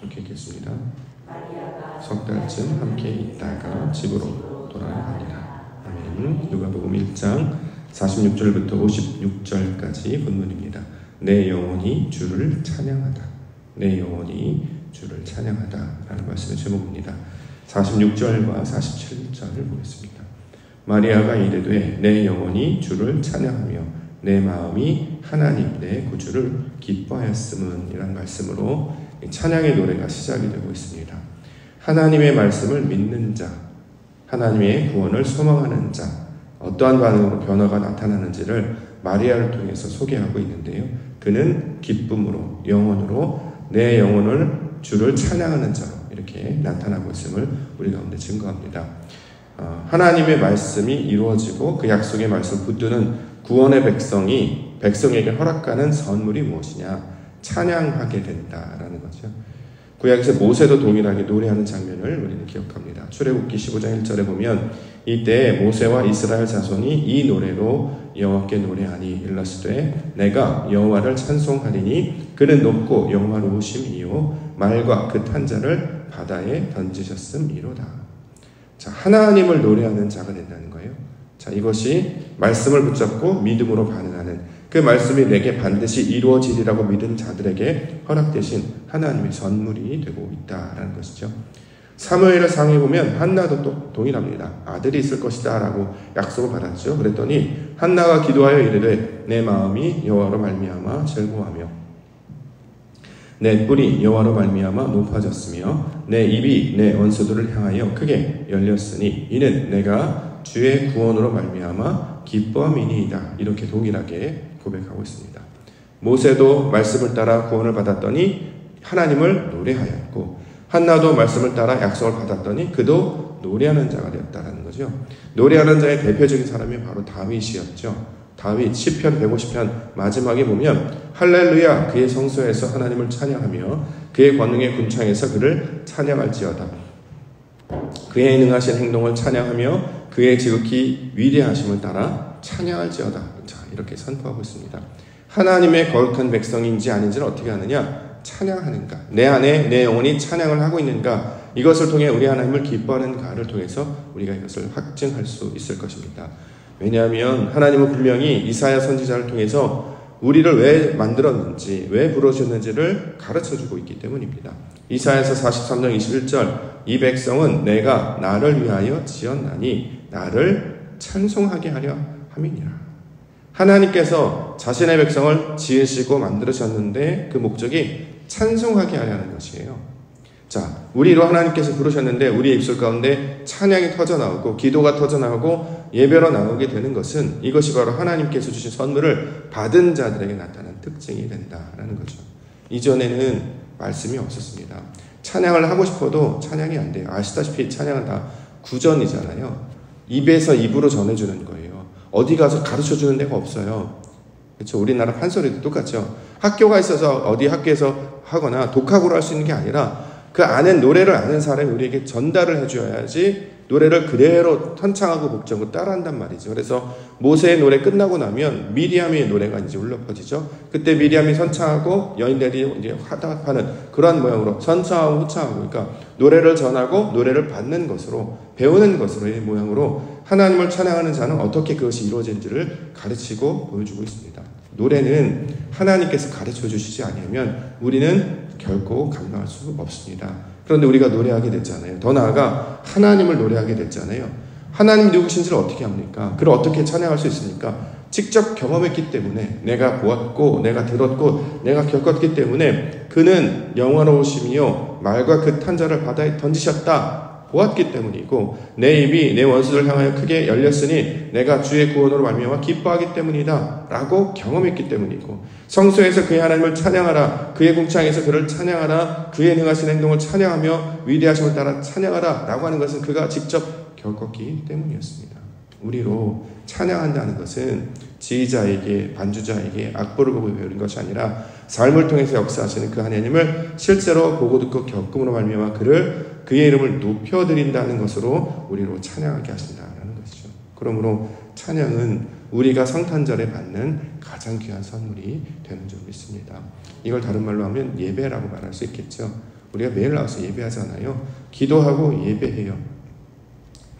이렇게 읽겠습니다. 석 달쯤 함께 있다가 집으로 돌아갑니다. 아멘. 누가복음 1장 46절부터 56절까지 본문입니다. 내 영혼이 주를 찬양하다. 내 영혼이 주를 찬양하다 라는 말씀의 제목입니다. 46절과 47절을 보겠습니다. 마리아가 이르되 내 영혼이 주를 찬양하며 내 마음이 하나님 내 구주를 기뻐하였음은 이라는 말씀으로 찬양의 노래가 시작이 되고 있습니다. 하나님의 말씀을 믿는 자, 하나님의 구원을 소망하는 자, 어떠한 반응으로 변화가 나타나는지를 마리아를 통해서 소개하고 있는데요. 그는 기쁨으로, 영혼으로 내 영혼을 주를 찬양하는 자로 이렇게 나타나고 있음을 우리 가운데 증거합니다. 하나님의 말씀이 이루어지고 그 약속의 말씀을 붙드는 구원의 백성이 백성에게 허락하는 선물이 무엇이냐? 찬양하게 된다라는 거죠. 구약에서 모세도 동일하게 노래하는 장면을 우리는 기억합니다. 출애굽기 15장 1절에 보면 이때 모세와 이스라엘 자손이 이 노래로 여호와께 노래하니 일렀으되 내가 여호와를 찬송하리니 그는 높고 영화로우심이요 말과 그 탄자를 바다에 던지셨음이로다. 자, 하나님을 노래하는 자가 된다는 거예요. 자, 이것이 말씀을 붙잡고 믿음으로 반응하는 그 말씀이 내게 반드시 이루어지리라고 믿은 자들에게 허락되신 하나님의 선물이 되고 있다라는 것이죠. 사무엘을 상에 보면 한나도 또 동일합니다. 아들이 있을 것이다 라고 약속을 받았죠. 그랬더니 한나가 기도하여 이르되 내 마음이 여호와로 말미암아 즐거워하며 내 뿔이 여호와로 말미암아 높아졌으며 내 입이 내 원수들을 향하여 크게 열렸으니 이는 내가 주의 구원으로 말미암아 기뻐함이니이다. 이렇게 동일하게 고백하고 있습니다. 모세도 말씀을 따라 구원을 받았더니 하나님을 노래하였고 한나도 말씀을 따라 약속을 받았더니 그도 노래하는 자가 되었다는 거죠. 노래하는 자의 대표적인 사람이 바로 다윗이었죠. 다윗 시편 150편 마지막에 보면 할렐루야 그의 성소에서 하나님을 찬양하며 그의 권능의 군창에서 그를 찬양할지어다. 그의 능하신 행동을 찬양하며 그의 지극히 위대하심을 따라 찬양할지어다. 자, 이렇게 선포하고 있습니다. 하나님의 거룩한 백성인지 아닌지를 어떻게 하느냐? 찬양하는가? 내 안에 내 영혼이 찬양을 하고 있는가? 이것을 통해 우리 하나님을 기뻐하는가를 통해서 우리가 이것을 확증할 수 있을 것입니다. 왜냐하면 하나님은 분명히 이사야 선지자를 통해서 우리를 왜 만들었는지, 왜 부르셨는지를 가르쳐주고 있기 때문입니다. 이사야서 43장 21절 이 백성은 내가 나를 위하여 지었나니 나를 찬송하게 하려 함이니라. 하나님께서 자신의 백성을 지으시고 만들으셨는데 그 목적이 찬송하게 하려는 것이에요. 자, 우리로 하나님께서 부르셨는데 우리의 입술 가운데 찬양이 터져나오고 기도가 터져나오고 예배로 나오게 되는 것은 이것이 바로 하나님께서 주신 선물을 받은 자들에게 나타난 특징이 된다라는 거죠. 이전에는 말씀이 없었습니다. 찬양을 하고 싶어도 찬양이 안 돼요. 아시다시피 찬양은 다 구전이잖아요. 입에서 입으로 전해주는 거예요. 어디 가서 가르쳐주는 데가 없어요. 그렇죠? 우리나라 판소리도 똑같죠. 학교가 있어서 어디 학교에서 하거나 독학으로 할 수 있는 게 아니라 그 아는 노래를 아는 사람이 우리에게 전달을 해줘야지 노래를 그대로 선창하고 복잡하고 따라한단 말이죠. 그래서 모세의 노래 끝나고 나면 미리암의 노래가 이제 울려 퍼지죠. 그때 미리암이 선창하고 여인들이 이제 화답하는 그러한 모양으로 선창하고 후창하고 그러니까 노래를 전하고 노래를 받는 것으로 배우는 것으로의 모양으로 하나님을 찬양하는 자는 어떻게 그것이 이루어진지를 가르치고 보여주고 있습니다. 노래는 하나님께서 가르쳐 주시지 않으면 우리는 결코 감당할 수 없습니다. 그런데 우리가 노래하게 됐잖아요. 더 나아가 하나님을 노래하게 됐잖아요. 하나님 누구신지를 어떻게 합니까? 그를 어떻게 찬양할 수 있습니까? 직접 경험했기 때문에 내가 보았고 내가 들었고 내가 겪었기 때문에 그는 영화로우심이요 말과 그 탄자를 바다에 던지셨다. 보았기 때문이고 내 입이 내 원수를 향하여 크게 열렸으니 내가 주의 구원으로 말미암아 기뻐하기 때문이다 라고 경험했기 때문이고 성소에서 그의 하나님을 찬양하라 그의 궁창에서 그를 찬양하라 그의 능하신 행동을 찬양하며 위대하심을 따라 찬양하라 라고 하는 것은 그가 직접 겪었기 때문이었습니다. 우리로 찬양한다는 것은 지휘자에게 반주자에게 악보를 보고 배우는 것이 아니라 삶을 통해서 역사하시는 그 하나님을 실제로 보고 듣고 겪음으로 말미암아 그의 이름을 높여드린다는 것으로 우리로 찬양하게 하신다는 것이죠. 그러므로 찬양은 우리가 성탄절에 받는 가장 귀한 선물이 되는 줄 믿습니다. 이걸 다른 말로 하면 예배라고 말할 수 있겠죠. 우리가 매일 나와서 예배하잖아요. 기도하고 예배해요.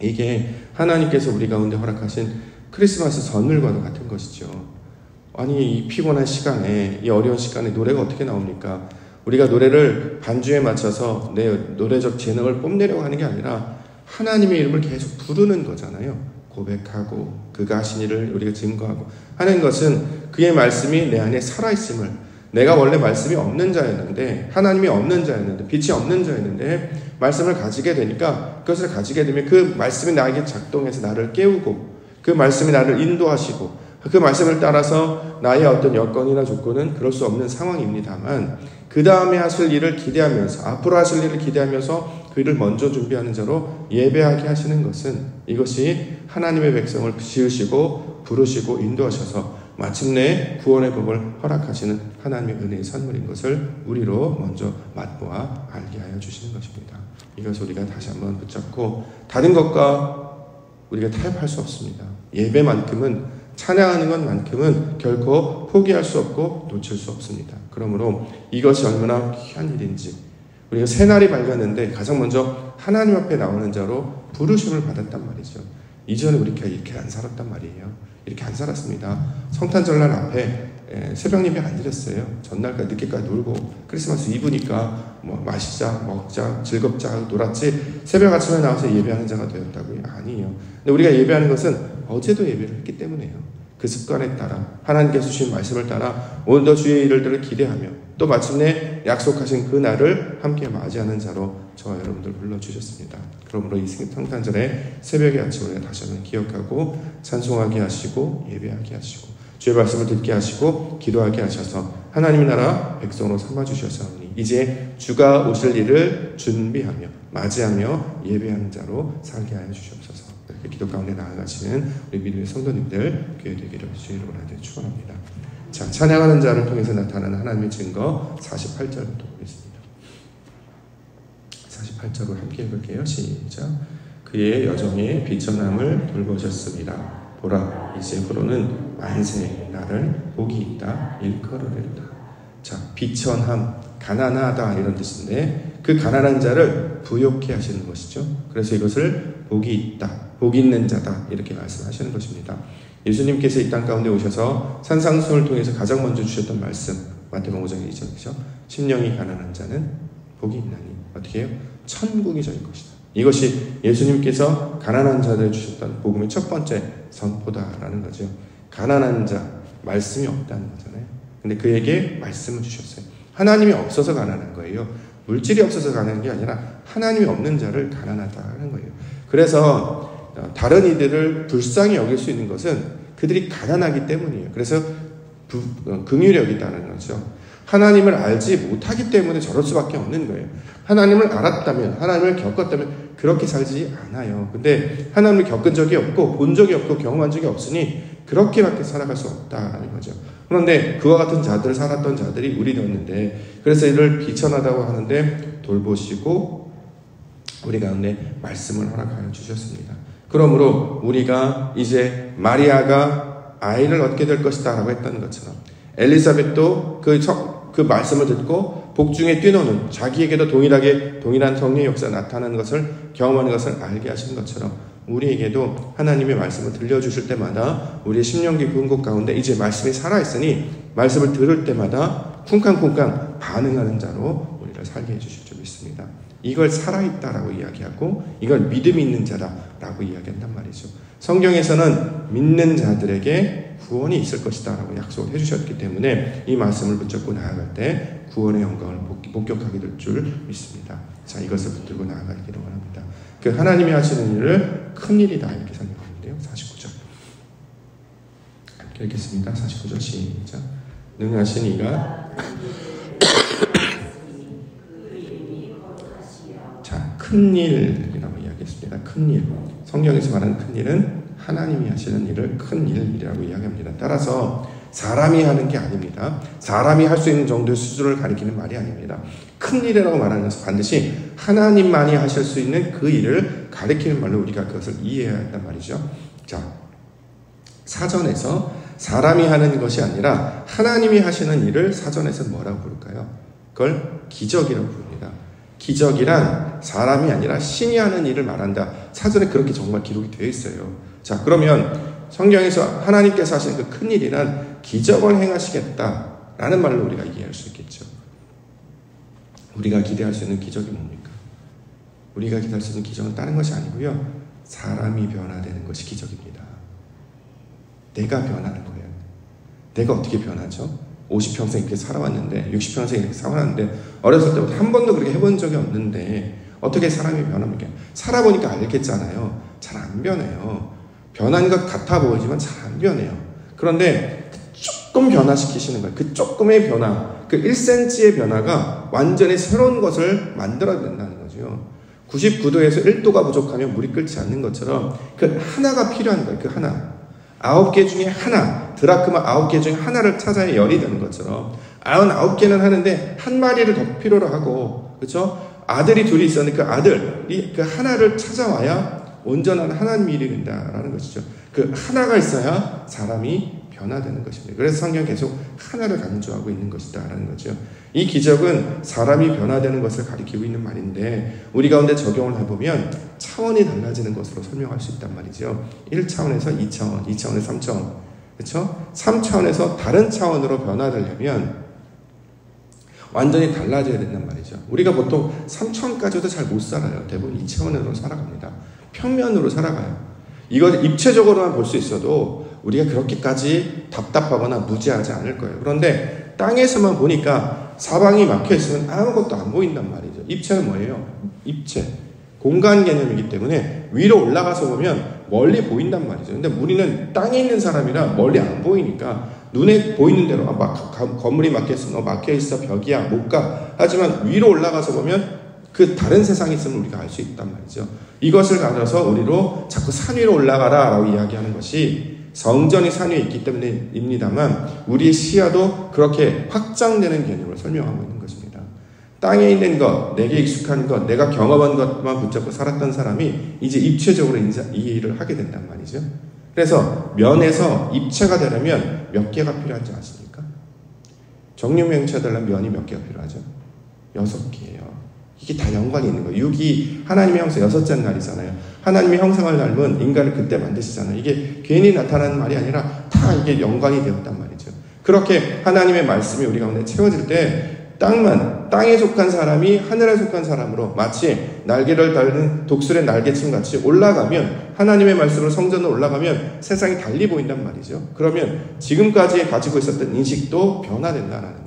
이게 하나님께서 우리 가운데 허락하신 크리스마스 선물과도 같은 것이죠. 아니, 이 피곤한 시간에, 이 어려운 시간에 노래가 어떻게 나옵니까? 우리가 노래를 반주에 맞춰서 내 노래적 재능을 뽐내려고 하는 게 아니라 하나님의 이름을 계속 부르는 거잖아요. 고백하고 그가 하신 일을 우리가 증거하고 하는 것은 그의 말씀이 내 안에 살아있음을, 내가 원래 말씀이 없는 자였는데, 하나님이 없는 자였는데, 빛이 없는 자였는데 말씀을 가지게 되니까, 그것을 가지게 되면 그 말씀이 나에게 작동해서 나를 깨우고, 그 말씀이 나를 인도하시고, 그 말씀을 따라서 나의 어떤 여건이나 조건은 그럴 수 없는 상황입니다만, 그 다음에 하실 일을 기대하면서, 앞으로 하실 일을 기대하면서 그 일을 먼저 준비하는 자로 예배하게 하시는 것은, 이것이 하나님의 백성을 지으시고 부르시고 인도하셔서 마침내 구원의 법을 허락하시는 하나님의 은혜의 선물인 것을 우리로 먼저 맛보아 알게 하여 주시는 것입니다. 이것을 우리가 다시 한번 붙잡고, 다른 것과 우리가 타협할 수 없습니다. 예배만큼은, 찬양하는 것만큼은 결코 포기할 수 없고 놓칠 수 없습니다. 그러므로 이것이 얼마나 귀한 일인지, 우리가 새날이 밝았는데 가장 먼저 하나님 앞에 나오는 자로 부르심을 받았단 말이죠. 이전에 우리가 이렇게 안 살았단 말이에요. 이렇게 안 살았습니다. 성탄절날 앞에 새벽 예배 안 드렸어요. 전날까지 늦게까지 놀고, 크리스마스 이브니까 뭐 마시자, 먹자, 즐겁자 놀았지, 새벽 아침에 나와서 예배하는 자가 되었다고요? 아니에요. 근데 우리가 예배하는 것은 어제도 예배를 했기 때문에요. 그 습관에 따라, 하나님께서 주신 말씀을 따라 오늘도 주의 일들을 기대하며, 또 마침내 약속하신 그 날을 함께 맞이하는 자로 저와 여러분들 불러주셨습니다. 그러므로 이 성탄절에 새벽의 아침을 다시 한번 기억하고 찬송하게 하시고 예배하게 하시고 주의 말씀을 듣게 하시고 기도하게 하셔서 하나님의 나라 백성으로 삼아주셨사오니, 이제 주가 오실 일을 준비하며 맞이하며 예배하는 자로 살게 하여 주시옵소서. 이렇게 기도 가운데 나아가시는 우리 믿음의 성도님들 교회 되기를 주의 이름으로 축원합니다. 자, 찬양하는 자를 통해서 나타나는 하나님의 증거 48절부터 보겠습니다. 48절을 함께 읽을게요. 시작. 그의 여정에 비천함을 돌보셨습니다. 보라, 이제부로는 만세 나를 복이 있다 일컬으리로다. 자, 비천함, 가난하다 이런 뜻인데, 그 가난한 자를 부욕해 하시는 것이죠. 그래서 이것을 복이 있다, 복 있는 자다 이렇게 말씀하시는 것입니다. 예수님께서 이 땅 가운데 오셔서 산상수훈을 통해서 가장 먼저 주셨던 말씀, 마태복음 5장 2절이죠. 심령이 가난한 자는 복이 있나니 어떻게 해요? 천국이 저희 것이다. 이것이 예수님께서 가난한 자들에 주셨던 복음의 첫 번째 선포다라는 거죠. 가난한 자, 말씀이 없다는 거잖아요. 근데 그에게 말씀을 주셨어요. 하나님이 없어서 가난한 거예요. 물질이 없어서 가난한 게 아니라 하나님이 없는 자를 가난하다는 거예요. 그래서 다른 이들을 불쌍히 여길 수 있는 것은 그들이 가난하기 때문이에요. 그래서 긍휼히 여기다는 거죠. 하나님을 알지 못하기 때문에 저럴 수밖에 없는 거예요. 하나님을 알았다면, 하나님을 겪었다면 그렇게 살지 않아요. 근데 하나님을 겪은 적이 없고 본 적이 없고 경험한 적이 없으니 그렇게밖에 살아갈 수 없다는 거죠. 그런데 그와 같은 자들, 살았던 자들이 우리 되었는데, 그래서 이를 비천하다고 하는데 돌보시고 우리 가운데 말씀을 허락하여 주셨습니다. 그러므로 우리가 이제 마리아가 아이를 얻게 될 것이다 라고 했던 것처럼, 엘리사벳도 그 말씀을 듣고 복중에 뛰노는, 자기에게도 동일한 성령의 역사가 나타나는 것을 경험하는 것을 알게 하시는 것처럼, 우리에게도 하나님의 말씀을 들려주실 때마다 우리의 심령기 구은 곳 가운데 이제 말씀이 살아있으니 말씀을 들을 때마다 쿵쾅쿵쾅 반응하는 자로 우리를 살게 해주실 줄 믿습니다. 이걸 살아있다라고 이야기하고 이걸 믿음이 있는 자다라고 이야기한단 말이죠. 성경에서는 믿는 자들에게 구원이 있을 것이다 라고 약속을 해주셨기 때문에 이 말씀을 붙잡고 나아갈 때 구원의 영광을 목격하게 될 줄 믿습니다. 자, 이것을 붙들고 나아가기를 원합니다. 그 하나님이 하시는 일을 큰일이다 이렇게 설명하는데요. 49절 함께 읽겠습니다. 49절 시작. 능하신 이가 자, 큰일이라고 이야기했습니다. 큰일, 성경에서 말하는 큰일은 하나님이 하시는 일을 큰일이라고 이야기합니다. 따라서 사람이 하는 게 아닙니다. 사람이 할 수 있는 정도의 수준을 가리키는 말이 아닙니다. 큰일이라고 말하는 것은 반드시 하나님만이 하실 수 있는 그 일을 가리키는 말로 우리가 그것을 이해해야 한단 말이죠. 자, 사전에서 사람이 하는 것이 아니라 하나님이 하시는 일을 사전에서 뭐라고 부를까요? 그걸 기적이라고 부릅니다. 기적이란 사람이 아니라 신이 하는 일을 말한다. 사전에 그렇게 정말 기록이 되어 있어요. 자, 그러면 성경에서 하나님께서 하시는 그 큰 일이란 기적을 행하시겠다라는 말로 우리가 이해할 수 있겠죠. 우리가 기대할 수 있는 기적이 뭡니까? 우리가 기대할 수 있는 기적은 다른 것이 아니고요. 사람이 변화되는 것이 기적입니다. 내가 변하는 거예요. 내가 어떻게 변하죠? 50평생 이렇게 살아왔는데, 60평생 이렇게 살아왔는데, 어렸을 때부터 한 번도 그렇게 해본 적이 없는데 어떻게 사람이 변합니까? 살아보니까 알겠잖아요. 잘 안 변해요. 변한 것 같아 보이지만 잘 안 변해요. 그런데 조금 변화시키시는 거예요. 그 조금의 변화, 그 1cm의 변화가 완전히 새로운 것을 만들어낸다는 거죠. 99도에서 1도가 부족하면 물이 끓지 않는 것처럼 그 하나가 필요한 거예요. 그 하나. 9개 중에 하나, 드라크마 9개 중에 하나를 찾아야 열이 되는 것처럼 99개는 하는데 한 마리를 더 필요로 하고, 그렇죠? 아들이 둘이 있었는데 그 아들이 그 하나를 찾아와야 온전한 하나님의 일이 된다라는 것이죠. 그 하나가 있어야 사람이 변화되는 것입니다. 그래서 성경 계속 하나를 강조하고 있는 것이다라는 거죠. 이 기적은 사람이 변화되는 것을 가리키고 있는 말인데 우리 가운데 적용을 해보면 차원이 달라지는 것으로 설명할 수 있단 말이죠. 1차원에서 2차원, 2차원에서 3차원, 그렇죠? 3차원에서 다른 차원으로 변화되려면 완전히 달라져야 된단 말이죠. 우리가 보통 3차원까지도 잘 못 살아요. 대부분 2차원으로 살아갑니다. 평면으로 살아가요. 이걸 입체적으로만 볼 수 있어도 우리가 그렇게까지 답답하거나 무지하지 않을 거예요. 그런데 땅에서만 보니까 사방이 막혀 있으면 아무것도 안 보인단 말이죠. 입체는 뭐예요? 입체. 공간 개념이기 때문에 위로 올라가서 보면 멀리 보인단 말이죠. 근데 우리는 땅에 있는 사람이라 멀리 안 보이니까 눈에 보이는 대로 건물이 막혀 있으면 막혀 있어, 벽이야, 못 가. 하지만 위로 올라가서 보면 그 다른 세상이 있으면 우리가 알 수 있단 말이죠. 이것을 가져서 우리로 자꾸 산 위로 올라가라 라고 이야기하는 것이 성전이 산 위에 있기 때문입니다만 우리의 시야도 그렇게 확장되는 개념을 설명하고 있는 것입니다. 땅에 있는 것, 내게 익숙한 것, 내가 경험한 것만 붙잡고 살았던 사람이 이제 입체적으로 이 일을 하게 된단 말이죠. 그래서 면에서 입체가 되려면 몇 개가 필요한지 아십니까? 정육면체가 되려면 면이 몇 개가 필요하죠? 6개예요. 이게 다 연관이 있는 거예요. 6이 하나님의 형상 6째 날이잖아요. 하나님의 형상을 닮은 인간을 그때 만드시잖아요. 이게 괜히 나타나는 말이 아니라 다 이게 연관이 되었단 말이죠. 그렇게 하나님의 말씀이 우리 가운데 채워질 때 땅에 속한 사람이 하늘에 속한 사람으로 마치 날개를 달는 독수리의 날개침 같이 올라가면 하나님의 말씀으로 성전으로 올라가면 세상이 달리 보인단 말이죠. 그러면 지금까지 가지고 있었던 인식도 변화된다는 거예요.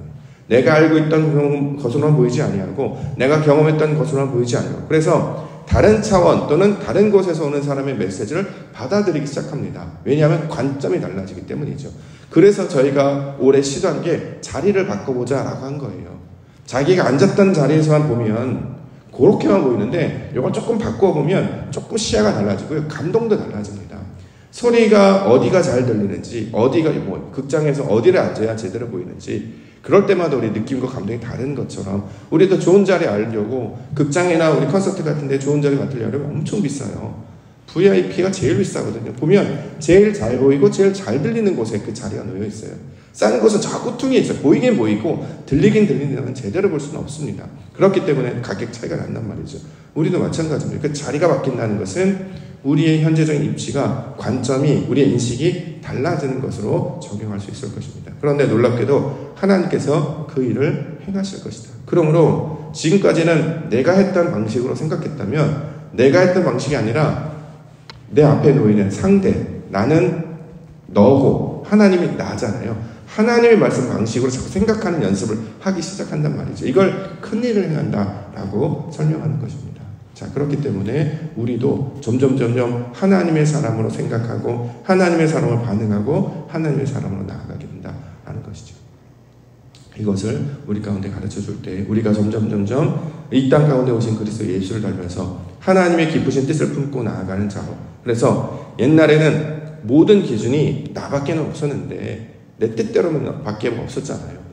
내가 알고 있던 것으로만 보이지 아니하고 내가 경험했던 것으로만 보이지 아니하고 그래서 다른 차원 또는 다른 곳에서 오는 사람의 메시지를 받아들이기 시작합니다. 왜냐하면 관점이 달라지기 때문이죠. 그래서 저희가 올해 시도한 게 자리를 바꿔보자 라고 한 거예요. 자기가 앉았던 자리에서만 보면 그렇게만 보이는데 이걸 조금 바꿔보면 조금 시야가 달라지고요. 감동도 달라집니다. 소리가 어디가 잘 들리는지 어디가 극장에서 어디를 앉아야 제대로 보이는지 그럴 때마다 우리 느낌과 감동이 다른 것처럼 우리도 좋은 자리 알려고 극장이나 우리 콘서트 같은 데 좋은 자리 맡으려면 엄청 비싸요. VIP가 제일 비싸거든요. 보면 제일 잘 보이고 제일 잘 들리는 곳에 그 자리가 놓여 있어요. 싼 곳은 저 꼬퉁이에 있어요. 보이긴 보이고 들리긴 들리는데 제대로 볼 수는 없습니다. 그렇기 때문에 가격 차이가 난단 말이죠. 우리도 마찬가지입니다. 그 자리가 바뀐다는 것은 우리의 현재적인 입지가 관점이 우리의 인식이 달라지는 것으로 적용할 수 있을 것입니다. 그런데 놀랍게도 하나님께서 그 일을 행하실 것이다. 그러므로 지금까지는 내가 했던 방식으로 생각했다면 내가 했던 방식이 아니라 내 앞에 놓이는 상대, 나는 너고 하나님이 나잖아요. 하나님의 말씀 방식으로 자꾸 생각하는 연습을 하기 시작한단 말이죠. 이걸 큰 일을 행한다라고 설명하는 것입니다. 자, 그렇기 때문에 우리도 점점 하나님의 사람으로 생각하고 하나님의 사람으로 반응하고 하나님의 사람으로 나아가게 된다라는 것이죠. 이것을 우리 가운데 가르쳐 줄 때 우리가 점점 이 땅 가운데 오신 그리스도 예수를 닮아서 하나님의 기쁘신 뜻을 품고 나아가는 자로. 그래서 옛날에는 모든 기준이 나밖에는 없었는데 내 뜻대로는 밖에 없었잖아요.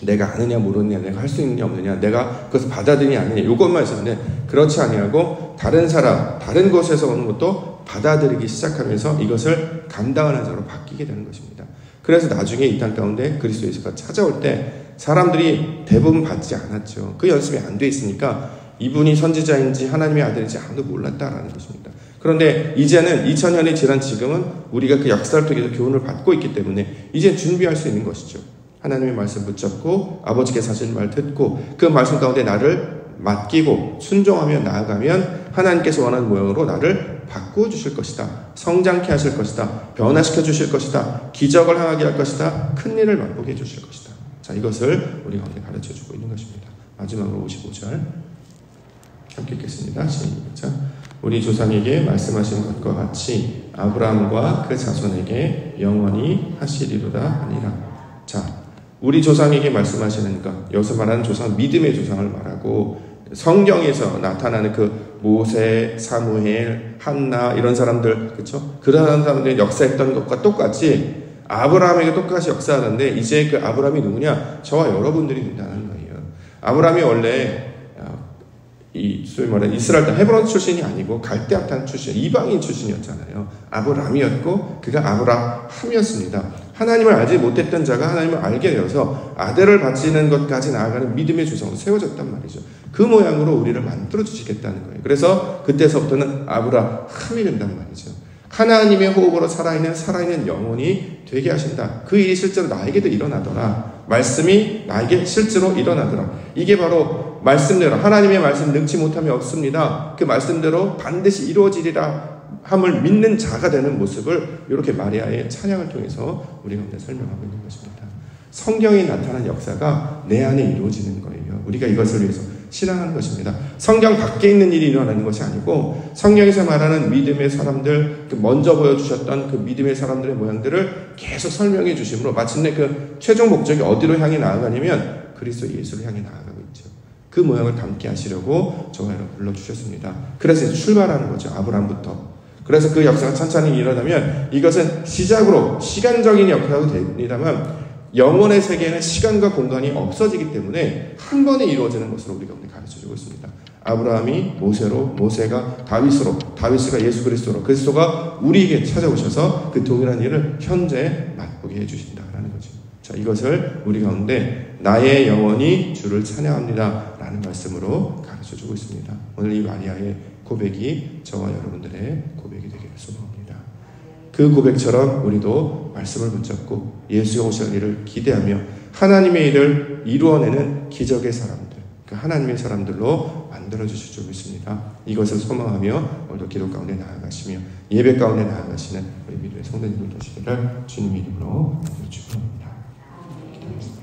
내가 아느냐 모르느냐, 내가 할 수 있느냐 없느냐, 내가 그것을 받아들이냐 아니냐 이것만 있었는데 그렇지 아니하고 다른 사람, 다른 곳에서 오는 것도 받아들이기 시작하면서 이것을 감당하는 자로 바뀌게 되는 것입니다. 그래서 나중에 이 땅 가운데 그리스도 예수가 찾아올 때 사람들이 대부분 받지 않았죠. 그 연습이 안 돼 있으니까 이분이 선지자인지 하나님의 아들인지 아무도 몰랐다라는 것입니다. 그런데 이제는 2000년이 지난 지금은 우리가 그 역사를 통해서 교훈을 받고 있기 때문에 이제 준비할 수 있는 것이죠. 하나님의 말씀 붙잡고 아버지께서 하시는 말 듣고 그 말씀 가운데 나를 맡기고 순종하며 나아가면 하나님께서 원하는 모양으로 나를 바꾸어 주실 것이다. 성장케 하실 것이다. 변화시켜 주실 것이다. 기적을 행하게 할 것이다. 큰 일을 맛보게 해 주실 것이다. 자, 이것을 우리 가운데 가르쳐 주고 있는 것입니다. 마지막으로 55절 함께 읽겠습니다. 시작. 우리 조상에게 말씀하신 것과 같이 아브라함과 그 자손에게 영원히 하시리로다 하니라. 자, 우리 조상에게 말씀하시는 것, 여기서 말하는 조상, 믿음의 조상을 말하고 성경에서 나타나는 그 모세, 사무엘, 한나 이런 사람들, 그렇죠? 그런 사람들이 역사했던 것과 똑같이 아브라함에게 똑같이 역사하는데 이제 그 아브라함이 누구냐? 저와 여러분들이 된다는 거예요. 아브라함이 원래 소위 말하는 이스라엘 땅 헤브론 출신이 아니고 갈대아 땅 출신, 이방인 출신이었잖아요. 아브라함이었고 그가 아브라함이었습니다. 하나님을 알지 못했던 자가 하나님을 알게 되어서 아들을 바치는 것까지 나아가는 믿음의 조상으로 세워졌단 말이죠. 그 모양으로 우리를 만들어 주시겠다는 거예요. 그래서 그때서부터는 아브라함이 된단 말이죠. 하나님의 호흡으로 살아있는 영혼이 되게 하신다. 그 일이 실제로 나에게도 일어나더라. 말씀이 나에게 실제로 일어나더라. 이게 바로 말씀대로 하나님의 말씀 능치 못함이 없습니다. 그 말씀대로 반드시 이루어지리라 함을 믿는 자가 되는 모습을 이렇게 마리아의 찬양을 통해서 우리가 설명하고 있는 것입니다. 성경이 나타난 역사가 내 안에 이루어지는 거예요. 우리가 이것을 위해서 신앙하는 것입니다. 성경 밖에 있는 일이 일어나는 것이 아니고 성경에서 말하는 믿음의 사람들, 먼저 보여주셨던 그 믿음의 사람들의 모양들을 계속 설명해 주심으로 마침내 그 최종 목적이 어디로 향해 나아가냐면 그리스도 예수를 향해 나아가고 있죠. 그 모양을 담게 하시려고 저와 여러분 불러주셨습니다. 그래서 이제 출발하는 거죠. 아브라함부터. 그래서 그 역사가 천천히 일어나면 이것은 시작으로 시간적인 역사가 됩니다만 영혼의 세계에는 시간과 공간이 없어지기 때문에 한 번에 이루어지는 것으로 우리가 가르쳐주고 있습니다. 아브라함이 모세로, 모세가 다윗으로, 다윗이가 예수 그리스도로, 그리스도가 우리에게 찾아오셔서 그 동일한 일을 현재 맛보게 해주신다라는 거죠. 자, 이것을 우리 가운데 나의 영혼이 주를 찬양합니다 라는 말씀으로 가르쳐주고 있습니다. 오늘 이 마리아의 고백이 저와 여러분들의 고백이 되기를 소망합니다. 그 고백처럼 우리도 말씀을 붙잡고 예수가 오실 일을 기대하며 하나님의 일을 이루어내는 기적의 사람들, 그 하나님의 사람들로 만들어주실 줄 믿습니다. 이것을 소망하며 오늘도 기도 가운데 나아가시며 예배 가운데 나아가시는 우리 믿음의 성도님들 되시기를 주님 이름으로 축복합니다. 기도하겠습니다.